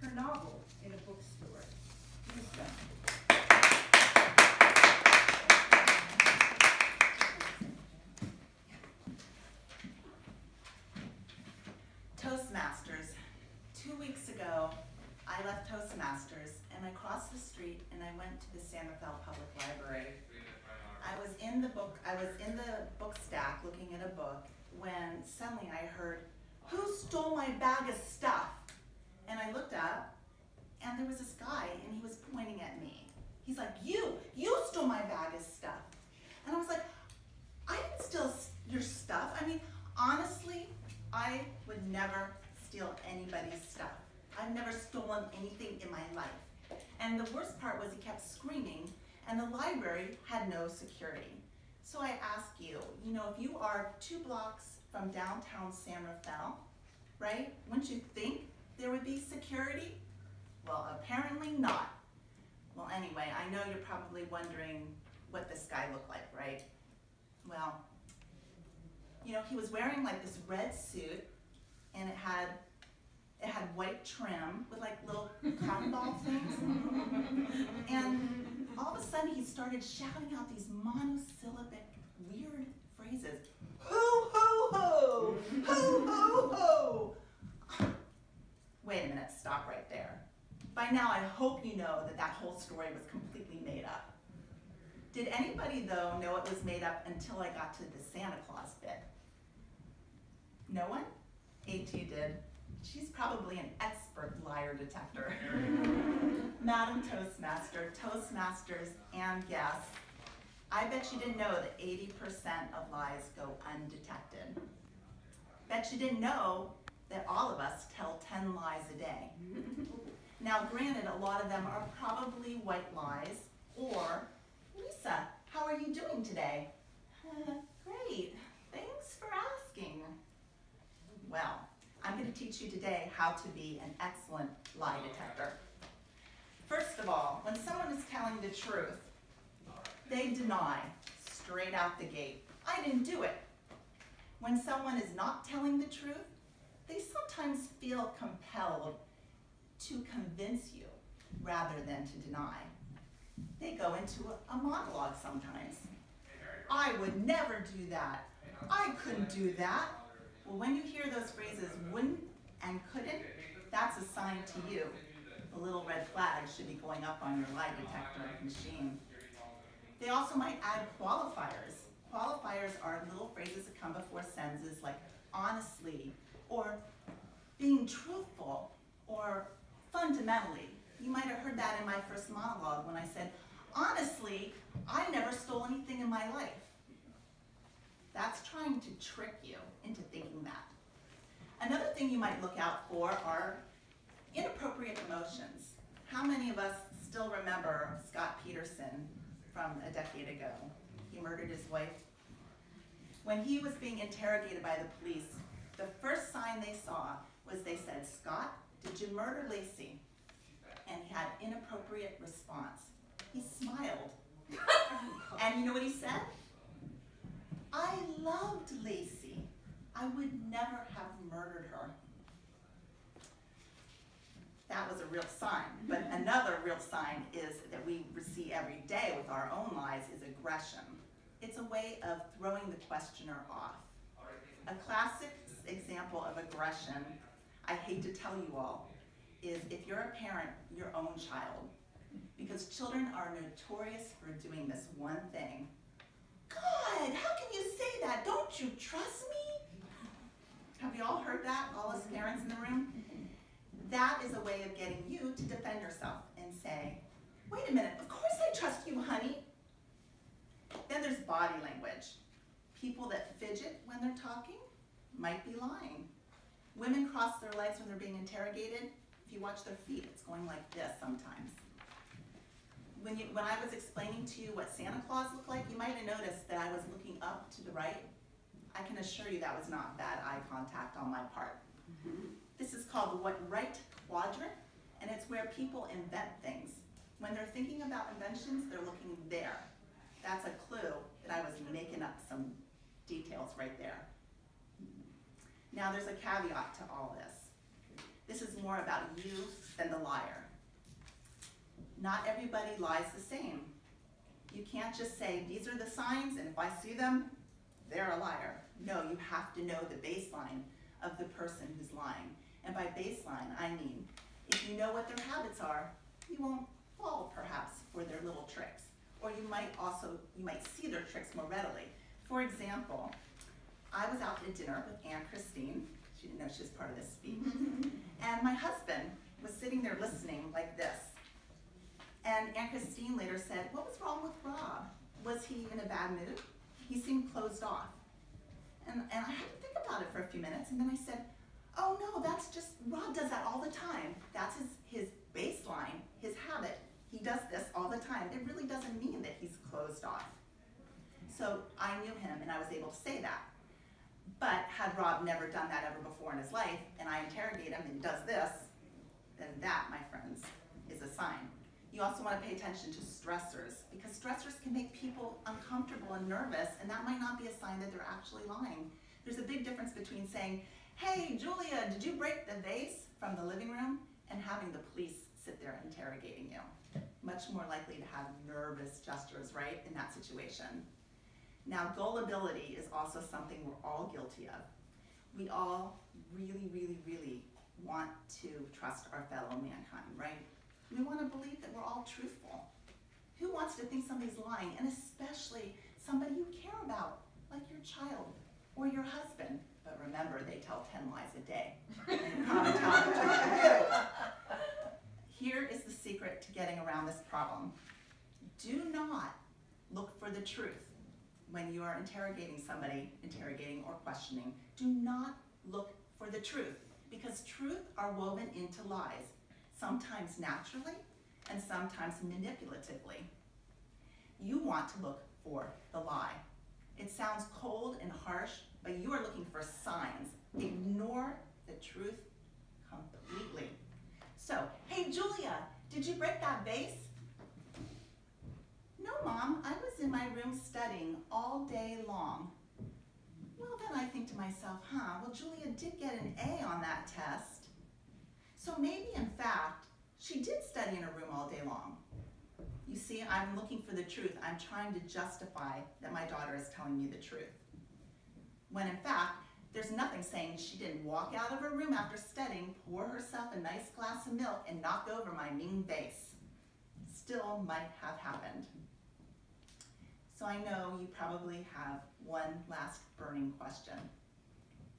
her novel in a bookstore. Lisa. Toastmasters. 2 weeks ago, I left Toastmasters and I crossed the street and I went to the San Rafael Public Library. I was in the book stack looking at a book when suddenly I heard, "Who stole my bag of stuff?" And I looked up and there was this guy and he was pointing at me. He's like, you stole my bag of stuff. And I was like, I didn't steal your stuff. I mean, honestly, I would never steal anybody's stuff. I've never stolen anything in my life. And the worst part was he kept screaming and the library had no security. So I ask you, if you are 2 blocks from downtown San Rafael, right? Wouldn't you think there would be security? Well, apparently not. Well, anyway, I know you're probably wondering what this guy looked like, right? Well, he was wearing like this red suit and it had white trim with like little cotton ball things. And all of a sudden he started shouting out these monosyllabic weird phrases. Ho, ho, ho! Ho, ho, ho! Wait a minute, stop right there. By now I hope you know that whole story was completely made up. Did anybody though know it was made up until I got to the Santa Claus bit? No one? AT did. She's probably an expert liar detector. Madam Toastmaster, Toastmasters, and guests, I bet you didn't know that 80% of lies go undetected. Bet you didn't know that all of us tell 10 lies a day. Now granted, a lot of them are probably white lies, or, Lisa, how are you doing today? Great, thanks for asking. Well, I'm going to teach you today how to be an excellent lie detector. First of all, when someone is telling the truth, they deny straight out the gate. I didn't do it. When someone is not telling the truth, they sometimes feel compelled to convince you rather than to deny. They go into a monologue sometimes. I would never do that. I couldn't do that. Well, when you hear those phrases, wouldn't and couldn't, that's a sign to you. The little red flag should be going up on your lie detector machine. They also might add qualifiers. Qualifiers are little phrases that come before sentences like honestly, or being truthful, or fundamentally. You might have heard that in my first monologue when I said, honestly, I never stole anything in my life. That's trying to trick you into thinking that. Another thing you might look out for are inappropriate emotions. How many of us still remember Scott Peterson from a decade ago? He murdered his wife. When he was being interrogated by the police, the first sign they saw was they said, "Scott, did you murder Lacey?" And he had inappropriate response. He smiled. And you know what he said? "I loved Lacey. I would never have murdered her." That was a real sign. But another real sign is that we see every day with our own lies is aggression. It's a way of throwing the questioner off. A classic example of aggression, I hate to tell you all, is if you're a parent, your own child. Because children are notorious for doing this one thing. "God, how can you say that? Don't you trust me?" Have you all heard that, all us parents in the room? That is a way of getting you to defend yourself and say, "Wait a minute, of course I trust you, honey." Then there's body language. People that fidget when they're talking might be lying. Women cross their legs when they're being interrogated. If you watch their feet, it's going like this sometimes. When I was explaining to you what Santa Claus looked like, you might have noticed that I was looking up to the right. I can assure you that was not bad eye contact on my part. This is called the right quadrant, and it's where people invent things. When they're thinking about inventions, they're looking there. That's a clue that I was making up some details right there. Now there's a caveat to all this. This is more about you than the liar. Not everybody lies the same. You can't just say, these are the signs, and if I see them, they're a liar. No, you have to know the baseline of the person who's lying. And by baseline, I mean, if you know what their habits are, you won't fall, perhaps, for their little tricks. Or you might see their tricks more readily. For example, I was out to dinner with Aunt Christine. She didn't know she was part of this speech. And my husband was sitting there listening like this. And Aunt Christine later said, what was wrong with Rob? Was he in a bad mood? He seemed closed off. And I had to think about it for a few minutes, and then I said, oh no, that's just, Rob does that all the time. That's his baseline, his habit. He does this all the time. It really doesn't mean that he's closed off. So I knew him, and I was able to say that. But had Rob never done that ever before in his life, and I interrogate him and he does this, then that, my friends, is a sign. You also want to pay attention to stressors, because stressors can make people uncomfortable and nervous, and that might not be a sign that they're actually lying. There's a big difference between saying, hey, Julia, did you break the vase from the living room, and having the police sit there interrogating you. Much more likely to have nervous gestures, right, in that situation. Now, gullibility is also something we're all guilty of. We all really, really, really want to trust our fellow mankind, right? We want to believe that we're all truthful. Who wants to think somebody's lying, and especially somebody you care about, like your child or your husband? But remember, they tell 10 lies a day. And you probably tell them to you. Here is the secret to getting around this problem. Do not look for the truth when you are interrogating somebody, interrogating or questioning. Do not look for the truth, because truth are woven into lies, sometimes naturally and sometimes manipulatively. You want to look for the lie. It sounds cold and harsh, but you are looking for signs. Ignore the truth completely. So, hey Julia, did you break that vase? No, Mom, I was in my room studying all day long. Well, then I think to myself, well, Julia did get an A on that test. So maybe, in fact, she did study in her room all day long. You see, I'm looking for the truth. I'm trying to justify that my daughter is telling me the truth. When, in fact, there's nothing saying she didn't walk out of her room after studying, pour herself a nice glass of milk, and knock over my mean vase. Still might have happened. So I know you probably have one last burning question,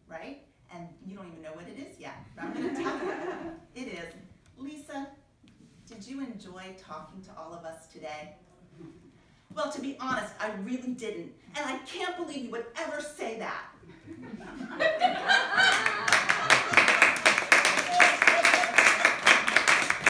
right? And you don't even know what it is yet, but I'm going to tell you. It is, Lisa, did you enjoy talking to all of us today? Well, to be honest, I really didn't, and I can't believe you would ever say that.